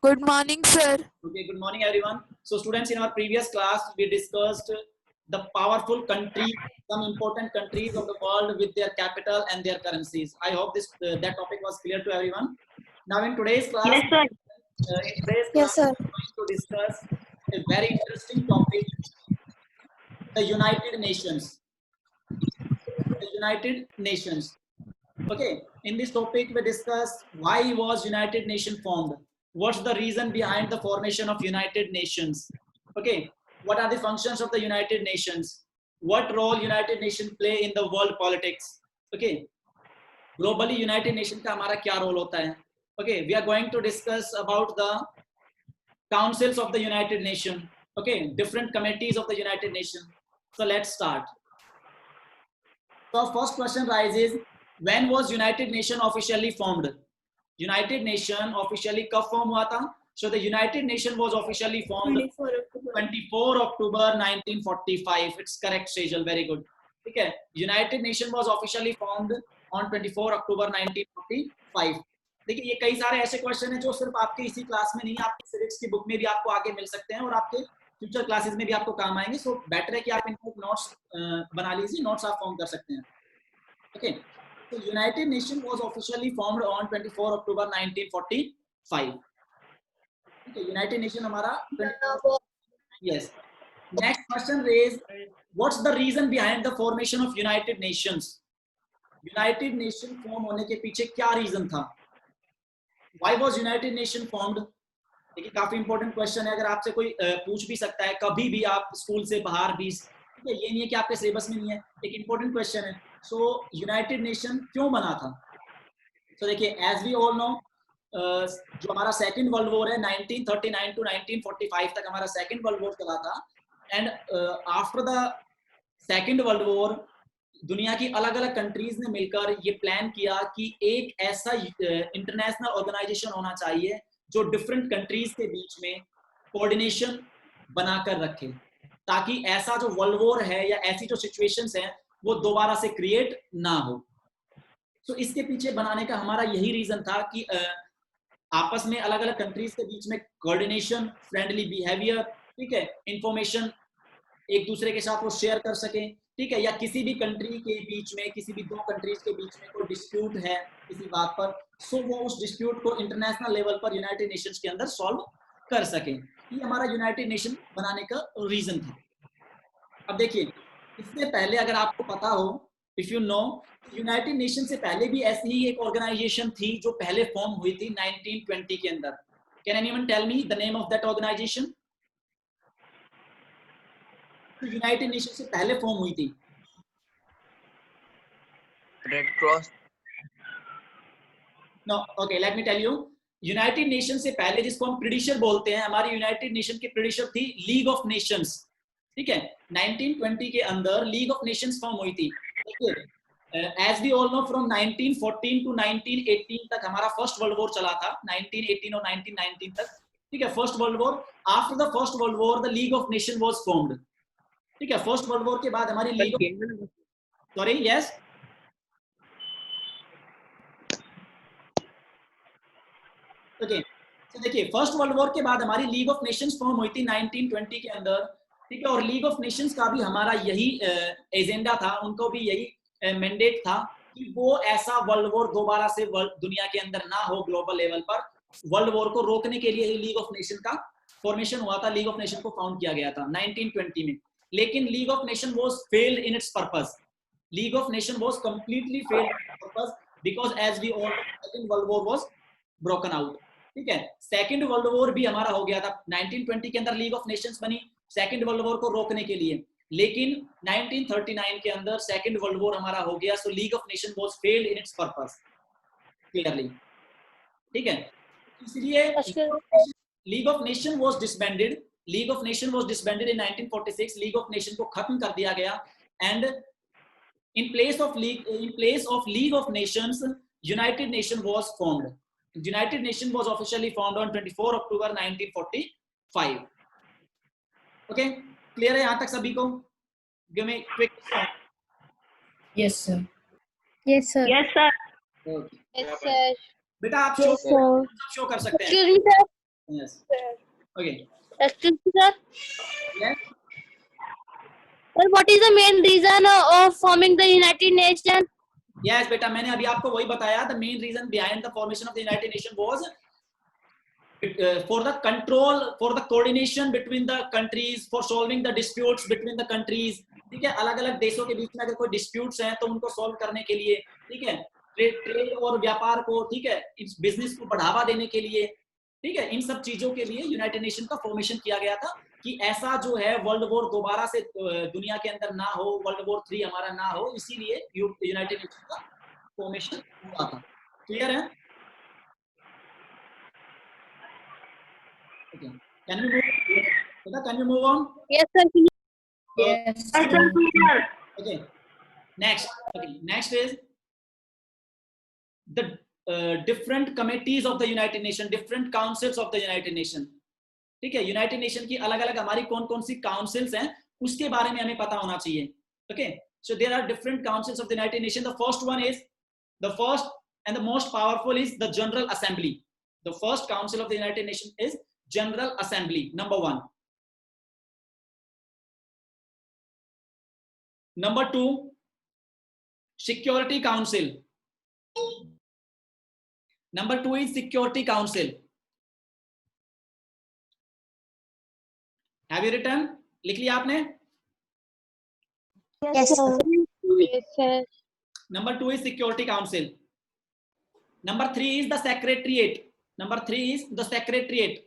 Good morning, sir. Okay, good morning, everyone. So, students, in our previous class, we discussed the powerful countries, some important countries of the world with their capital and their currencies. I hope this that topic was clear to everyone. Now, in today's class, Yes, sir. Yes, sir. we're going to discuss a very interesting topic: the United Nations. The United Nations. Okay, in this topic we discuss why was United Nations formed, what's the reason behind the formation of United Nations, okay, what are the functions of the United Nations, what role United Nations play in the world politics, okay, globally United Nations का हमारा क्या role होता है, okay, we are going to discuss about the councils of the United Nations, okay, different committees of the United Nations. So let's start. So first question rises, when was United Nation officially formed? United Nation officially कब form हुआ था? So the United Nation was officially formed 24 October 1945. It's correct, Sejal. Very good. ठीक है. United Nation was officially formed on 24 October 1945. देखिए ये कई सारे ऐसे क्वेश्चन हैं जो सिर्फ आपके इसी क्लास में नहीं, आपकी सिविक्स की बुक में भी आपको आगे मिल सकते हैं और आपके फ्यूचर क्लासेस में भी आपको काम आएंगे. सो बेटर है कि आप इनको नोट्स बना लीजिए, नोट्स आप फॉर्म कर सकते हैं. Okay, so United Nations was officially formed on 24 October 1945. Okay, United Nation हमारा yes. Next question is, what's the reason behind the formation of United Nations? United Nation form होने के पीछे क्या रीजन था? Why was United Nation formed? देखिए काफी important question है, अगर आपसे कोई पूछ भी सकता है कभी भी, आप स्कूल से बाहर भी, ठीक है, ये नहीं है कि आपके सिलेबस में नहीं है, एक इंपॉर्टेंट क्वेश्चन है. सो यूनाइटेड नेशन क्यों बना था? तो देखिए एज वी ऑल नो, जो हमारा सेकंड वर्ल्ड वॉर है 1939 टू 1945 तक हमारा सेकंड वर्ल्ड वॉर चला था. And after the second world war दुनिया की अलग अलग कंट्रीज ने मिलकर ये प्लान किया कि एक ऐसा इंटरनेशनल ऑर्गेनाइजेशन होना चाहिए जो डिफरेंट कंट्रीज के बीच में कोऑर्डिनेशन बनाकर रखे, ताकि ऐसा जो वर्ल्ड वॉर है या ऐसी जो सिचुएशंस हैं वो दोबारा से क्रिएट ना हो. तो इसके पीछे बनाने का हमारा यही रीजन था कि आपस में अलग अलग कंट्रीज के बीच में कोऑर्डिनेशन, फ्रेंडली बिहेवियर, ठीक है, इंफॉर्मेशन एक दूसरे के साथ वो शेयर कर सके, ठीक है, या किसी भी कंट्री के बीच में, किसी भी दो कंट्रीज के बीच में कोई डिस्प्यूट है किसी बात पर, सो वो उस डिस्प्यूट को इंटरनेशनल लेवल पर यूनाइटेड नेशंस के अंदर सॉल्व कर सके. ये हमारा यूनाइटेड नेशन बनाने का रीजन था. अब देखिए इससे पहले अगर आपको पता हो, if you know, United Nation से पहले भी ऐसी ही एक ऑर्गेनाइजेशन थी जो पहले फॉर्म हुई थी 1920 के अंदर. Can anyone tell me the name of that organization? United Nation से पहले फॉर्म हुई थी. Red Cross. No, okay, let me tell you. United Nation से पहले जिसको हम प्रीडिशर बोलते हैं, हमारी यूनाइटेड नेशन की प्रीडिशर थी लीग ऑफ नेशंस. ठीक है, 1920 के अंदर लीग ऑफ नेशंस फॉर्म हुई थी. As we all know, from 1914 to 1918 तक हमारा फर्स्ट वर्ल्ड वॉर चला था, 1918 और 1919 तक. ठीक है, first world war. After the first world war the league of nation was formed. ठीक है, फर्स्ट वर्ल्ड वॉर के बाद हमारी league of, sorry, yes, okay. तो देखिए फर्स्ट वर्ल्ड वॉर के बाद हमारी लीग ऑफ नेशंस फॉर्म हुई थी 1920 के अंदर. ठीक है, और लीग ऑफ नेशंस का भी हमारा यही एजेंडा था, उनको भी यही मैंडेट था कि वो ऐसा वर्ल्ड वॉर दोबारा से दुनिया के अंदर ना हो. ग्लोबल लेवल पर वर्ल्ड वॉर को रोकने के लिए ही लीग ऑफ नेशन का फॉर्मेशन हुआ था, लीग ऑफ नेशन को फाउंड किया गया था 1920 में. लेकिन League of nation was failed in its purpose. League of nation was completely failed in its purpose because as we all second world war was broken out. ठीक है, second world war भी हमारा हो गया था. 1920 के अंदर लीग ऑफ नेशंस बनी सेकंड वर्ल्ड वॉर को रोकने के लिए, लेकिन 1939 के अंदर सेकंड वर्ल्ड वॉर हमारा हो गया. So league of nation was failed in its purpose clearly. ठीक है, इसलिए league of nation was disbanded. League of nation was disbanded in 1946. League of nation को खत्म कर दिया गया and in place of league of nations united nation was formed. United Nation was officially formed on 24 October 1945. Okay, clear है यहाँ तक सभी को? Give me quick. Yes, sir. Yes, sir. Yes, sir. Okay. Yes, sir. बेटा आप Yes, sir. Show कर सकते हैं. Excuse me, sir. Yes. Okay. Excuse me, sir. Yes. Sir, what is the main reason of forming the United Nations? Yes, बेटा मैंने अभी आपको वही बताया. The main reason behind the formation of the United Nations was for the control, for the coordination between the countries, for solving the disputes between the countries. ठीक है, अलग अलग देशों के बीच में अगर कोई disputes हैं तो उनको solve करने के लिए, ठीक है, ट्रेड और व्यापार को, ठीक है, इस बिजनेस को बढ़ावा देने के लिए, ठीक है, इन सब चीजों के लिए यूनाइटेड नेशन का फॉर्मेशन किया गया था कि ऐसा जो है वर्ल्ड वॉर दोबारा से दुनिया के अंदर ना हो, वर्ल्ड वॉर 3 हमारा ना हो, इसीलिए यूनाइटेड नेशन का फॉर्मेशन हुआ था. क्लियर है? Okay. Can we move? Can we move on? Yes, sir. Yes. Okay. Next. Okay. Next is the different committees of the United Nations, different councils of the United Nations. ठीक है, United nation की अलग अलग हमारी कौन कौन सी councils हैं उसके बारे में हमें पता होना चाहिए. Okay, so there are different councils of the United Nation. The first one is, the first and the most powerful is the general assembly. The first council of the United Nation is general assembly, number 1. Number 2, security council. Number 2 is security council. Have you written? लिख लिया आपने? Yes, sir. Yes, sir. Number 2 is Security Council. Number 3 is the Secretariat. Number 3 is the Secretariat.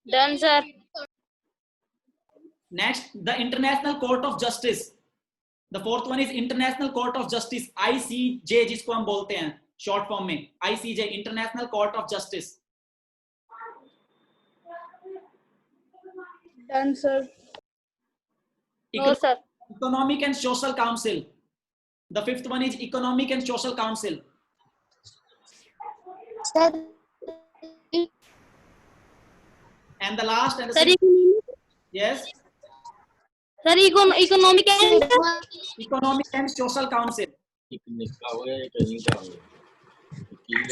Done, sir. Next, the International Court of Justice. The fourth one is International Court of Justice, ICJ जिसको हम बोलते हैं short form में, ICJ, International Court of Justice. Done, sir. No, sir. Economic and Social Council. The fifth one is Economic and Social Council. Sir. And the last and the Sir, sixth, yes, sir, economic and Economic and Social Council.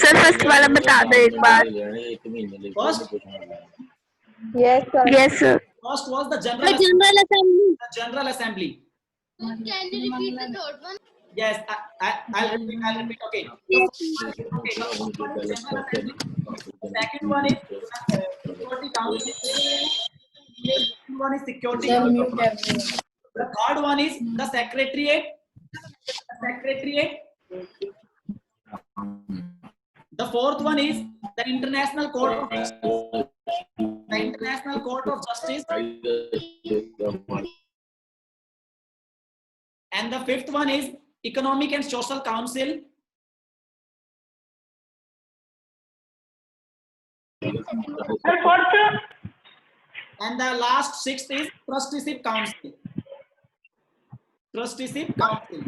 Sir first वाला बता दो एक बार. First, yes, sir. Yes sir. first was the The General General Assembly. the General Assembly. Can you repeat the third one? Yes, I'll repeat. Okay. Okay. The second one is Security Council. The second one is Security Sir, Council. mute everyone. The third one is the Secretariat. The Secretariat. The fourth one is the International Court of Justice. The International Court of Justice. And the fifth one is Economic and Social Council. And the last sixth is Trusteeship Council. Trusteeship Council.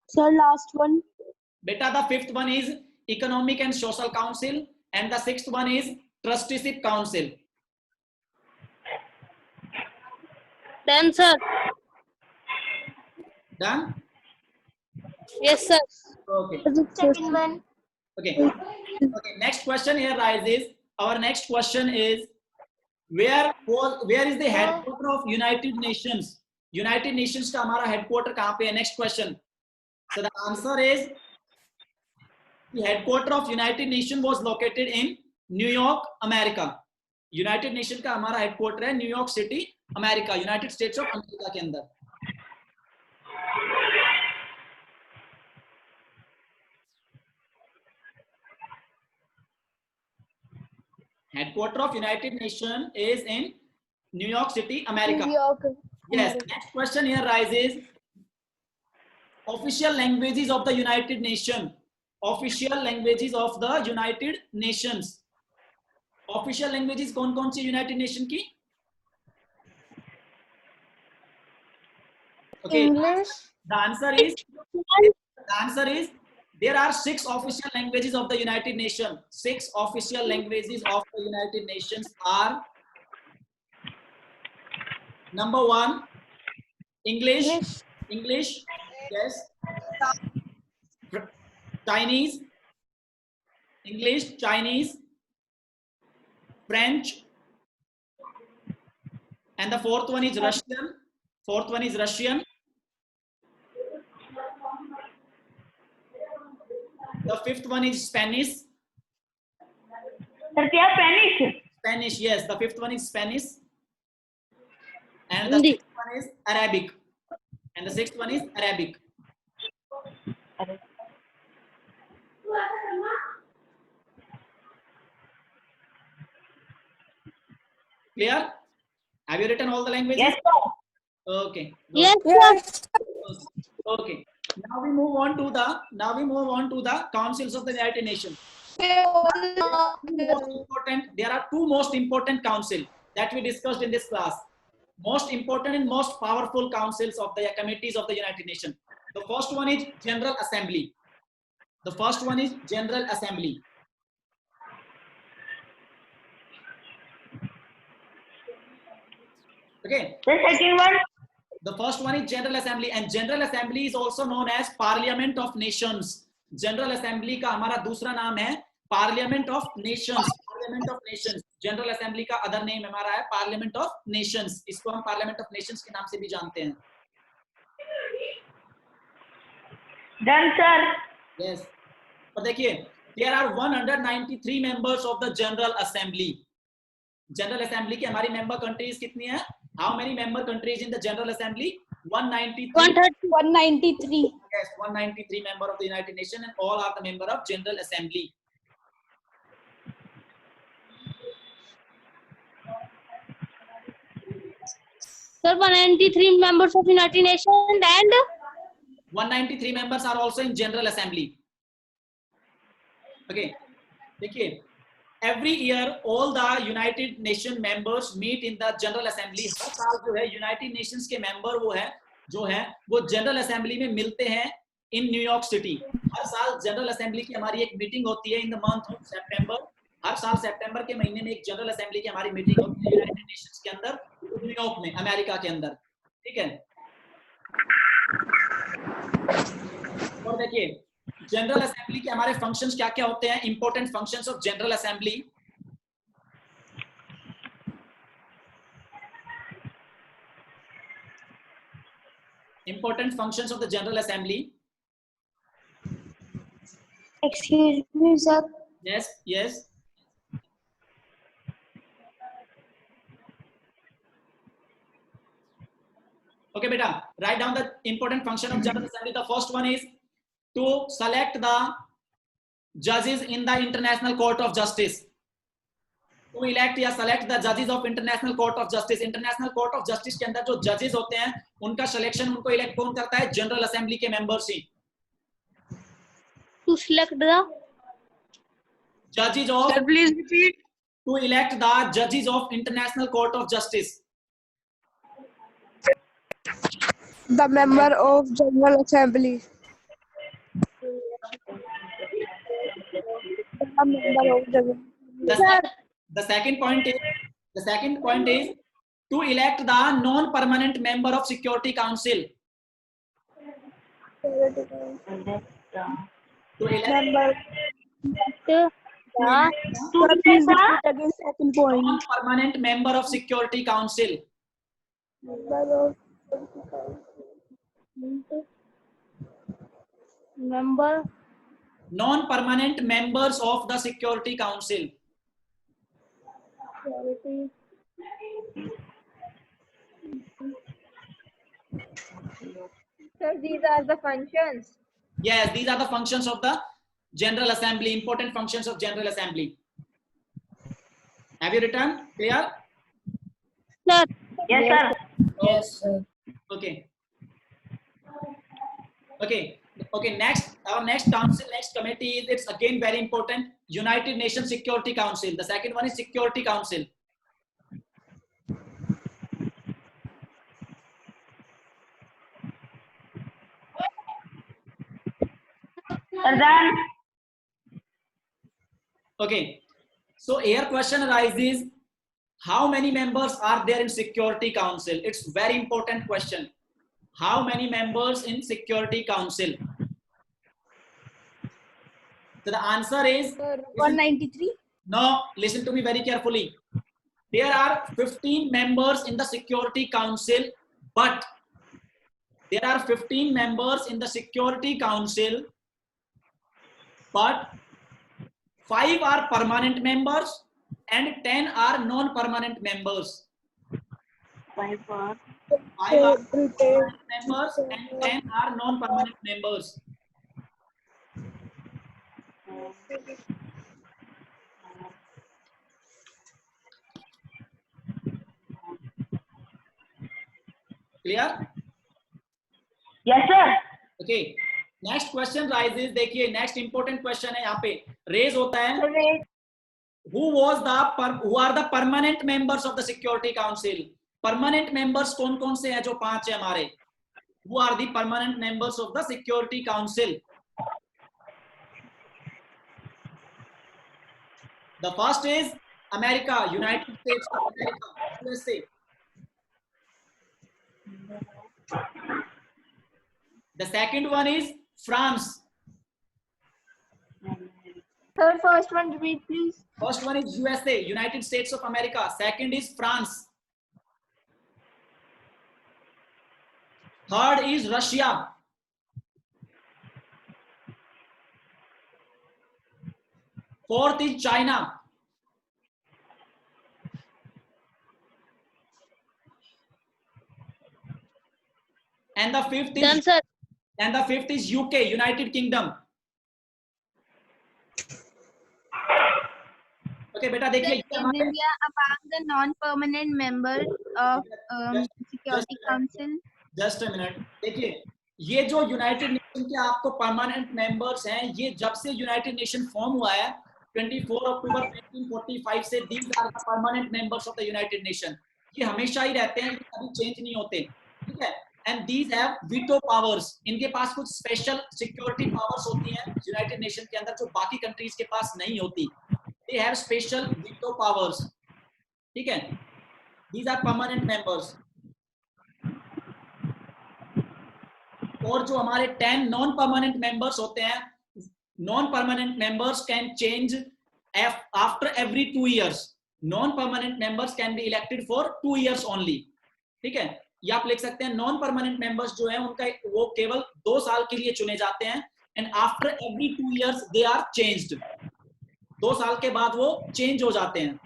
Sir, last one. Beta, the fifth one is Economic and Social Council, and the sixth one is Trusteeship Council. Done, sir. Done? Yes, sir. Okay. Second one. Okay. Okay. Next question here rises. Our next question is, where is the headquarter of United Nations? United Nations का हमारा headquarter कहाँ पे है? Next question. So the answer is, the headquarter of United Nations was located in New York, America. United Nations का हमारा headquarter है New York City, America, United States of America के अंदर. Headquarter of United Nations is in New York City, America. New York. Yes. Next question here rises. Official languages of the United Nations. Official languages of the United Nations. Official languages कौन-कौन सी United Nations की? Okay. English. The answer is There are 6 official languages of the United Nations. 6 official languages of the United Nations are: number 1, English. English, yes. Chinese, English, Chinese, French, and the 4th one is Russian. 4th one is Russian. The 5th one is Spanish. Sir, क्या Spanish? Spanish, yes. The 5th one is Spanish. And the 6th one is Arabic. And the 6th one is Arabic. Clear? Have you written all the languages? Yes, sir. Okay. Yes, sir. Okay. Now we move on to the councils of the United Nations. There are 2 most important councils that we discussed in this class. Most important and most powerful councils of the committees of the United Nations. The first one is General Assembly. The first one is General Assembly. Okay. The second one. The first one is General Assembly, and General Assembly is also known as Parliament of Nations. General Assembly का हमारा दूसरा नाम है Parliament of Nations. Parliament of Nations. General Assembly का other name हमारा है Parliament of Nations. इसको हम Parliament of Nations के नाम से भी जानते हैं. Done, sir. Yes. और देखिए, there are 193 members of the General Assembly. General Assembly की हमारी member countries कितनी है? How many member countries in the General Assembly? 193. 193. Yes, 193 member of the United Nations, and all are the member of General Assembly. Sir, 193 members of United Nations and 193 members are also in General Assembly. Okay, देखिए, every year all the United Nations members meet in the General Assembly. हर साल जो है United Nations के member वो General Assembly में मिलते हैं in New York City. हर साल General Assembly की हमारी एक meeting होती है in the month of September. हर साल सितंबर के महीने में एक General Assembly की हमारी meeting होती है United Nations के अंदर, न्यूयॉर्क में, अमेरिका के अंदर. ठीक है. और देखिए, जनरल असेंबली के हमारे फंक्शंस क्या क्या होते हैं? Important functions of general assembly. Important functions of the General Assembly. excuse me, sir. Yes, yes. Okay, beta. Write down the important function of General Assembly. The first one is to select the judges in the International Court of Justice. To elect या select the judges of International Court of Justice. International Court of Justice के अंदर जो judges होते हैं, उनका selection उनको elect कौन करता है? General Assembly के members he. To select the Judges of. Sir, please repeat. To elect the judges of International Court of Justice. The member of General Assembly. The member of General The second point is to elect the non-permanent member of Security Council. To elect member. the Second point. non-permanent member of Security Council. member Non-permanent members of the Security Council. Sir, these are the functions. Yes, these are the functions of the General Assembly. Important functions of General Assembly. Have you written? Clear? sir. Yes, sir. Yes, sir. Okay. Next, our next council, next committee is, it's again very important, United Nations Security Council. The second one is Security Council. Sir, done. Okay. So here question arises, how many members are there in Security Council? It's very important question. How many members in Security Council? So the answer is 193. no. Listen to me very carefully. There are 15 members in the Security Council, but there are 15 members in the Security Council, but 5 are permanent members and 10 are non-permanent members. 5 are permanent members and 10 are non-permanent members. Clear? Yes, sir. Okay. Next question rises. देखिए next important question है यहाँ पे raise होता है. Who are the permanent members of the Security Council? Permanent members कौन-कौन से हैं जो 5 है हमारे? Who are the permanent members of the Security Council? The first is America, United States of America, USA. The second one is France. Sir, first one repeat, please. First one is USA, United States of America. Second is France. Third is Russia. Fourth is China. And the fifth Done, is sir. UK, United Kingdom. Okay, बेटा देखिए In India, among the non-permanent members of Security Council. Just a minute. देखिए ये जो United nation के आपको permanent members हैं, ये जब से यूनाइटेड नेशन फॉर्म हुआ है 24 अक्टूबर 1945 से, these are the permanent members of the United Nation. ये हमेशा ही रहते हैं, कभी चेंज नहीं होते. ठीक है. And these have veto powers. इनके पास कुछ स्पेशल सिक्योरिटी पावर्स होती हैं यूनाइटेड नेशन के अंदर जो बाकी कंट्रीज के पास नहीं होती. They have special veto powers. ठीक है. These are permanent members. और जो हमारे 10 नॉन परमानेंट मेंबर्स होते हैं, non permanent members can change after every 2 years. Non permanent members can be elected for 2 years only. ठीक है. ये आप लिख सकते हैं, नॉन परमानेंट मेंबर्स जो है उनका वो केवल 2 साल के लिए चुने जाते हैं. And after every 2 years they are changed. 2 साल के बाद वो चेंज हो जाते हैं.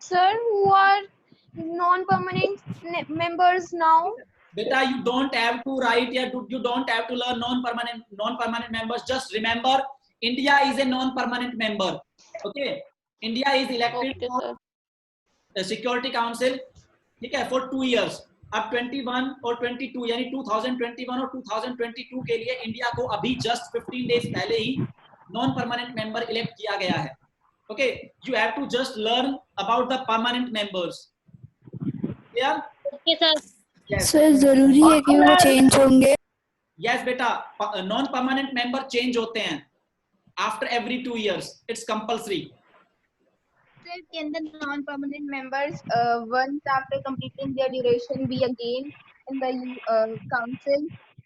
Sir, who are non-permanent members now? Beta, you don't have to write here. You don't have to learn non-permanent members. Just remember, India is a non-permanent member. Okay, India is elected for the Security Council. ठीक है, for 2 years. अब 21 और 22 यानी 2021 और 2022 के लिए India को अभी जस्ट 15 days पहले ही non-permanent member elect किया गया है. Okay, you have to just learn about the permanent members. Yeah. Okay, sir. Yes. Sir जरूरी है कि वो चेंज होंगे? Yes, बेटा. Non-permanent member change होते हैं after every 2 years. It's compulsory. Sir, can the non-permanent members, once after completing their duration, be again in the council?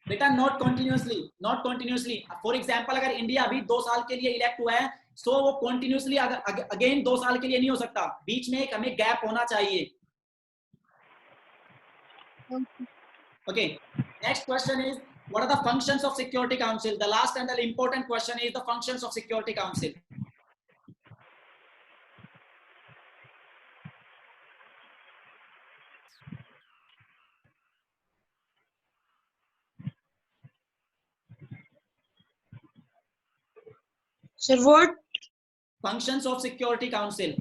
बेटा not continuously, not continuously. For example, अगर India अभी 2 साल के लिए elect हुआ है, so वो continuously अगेन 2 साल के लिए नहीं हो सकता. बीच में एक हमें गैप होना चाहिए. Okay. Next question is, what are the functions of Security Council? The last and the important question is the functions of Security Council. Sir, what? Functions of Security Council.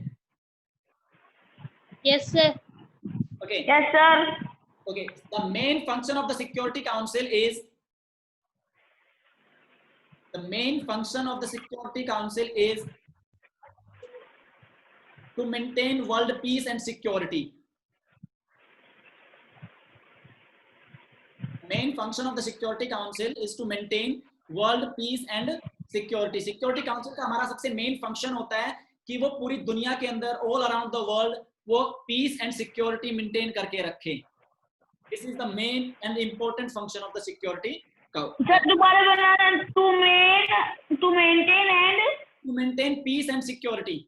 Yes, sir. Okay. Yes, sir. Okay. The main function of the Security Council is to maintain world peace and security. main function of the Security Council is to maintain world peace and security. Security Council का हमारा सबसे main function होता है कि वो पूरी दुनिया के अंदर all around the world वो peace and security maintain करके रखे. This is the main and important function of the Security Council. Sir दोबारा बनाना, to maintain and To maintain peace and security.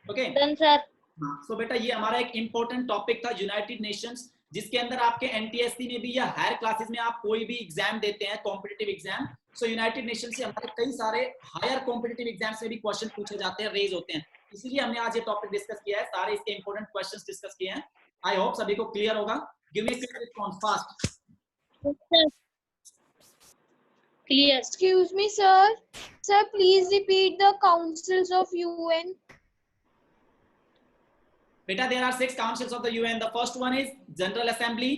Okay. Done, sir. हाँ, so बेटा ये हमारा एक important topic था यूनाइटेड नेशंस, जिसके अंदर आपके एनटीएससी में भी या हायर क्लासेस में आप कोई भी एग्जाम देते हैं कॉम्पिटिटिव एग्जाम, सो यूनाइटेड नेशन से हमारे कई सारे हायर कॉम्पिटिटिव एग्जाम्स में भी क्वेश्चन पूछे जाते हैं, रेज होते हैं, इसीलिए हमने आज ये टॉपिक डिस्कस किया है, सारे इसके इंपॉर्टेंट क्वेश्चंस डिस्कस किए हैं. आई होप सभी को क्लियर होगा. Give me quick response fast. Clear. Excuse me, sir. Sir, please repeat the councils of UN. Beta, there are 6 councils of the UN. The first one is General Assembly.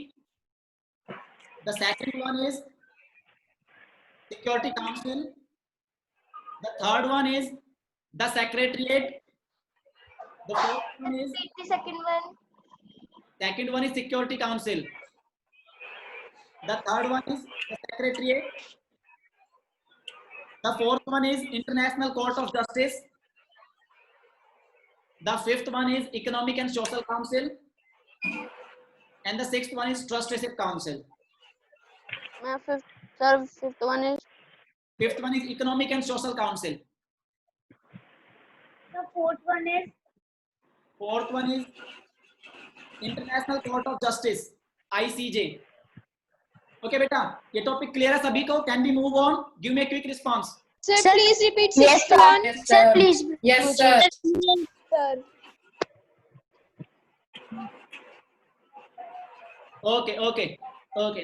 The second one is Security Council. The third one is the Secretariat. The fourth one is Repeat the second one. Security Council. The third one is the Secretariat. The fourth one is International Court of Justice. The fifth one is Economic and Social Council. And the sixth one is Trusteeship Council. Fifth one is Fifth one is Economic and Social Council. the fourth one is International Court of Justice, ICJ. Okay, beta, ये topic clear है सभी को? Can we move on? Give me a quick response. Sir, Sir. please repeat Yes, sixth sir. one. sir, please. Yes, sir. Sir. Okay.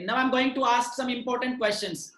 Now I'm going to ask some important questions.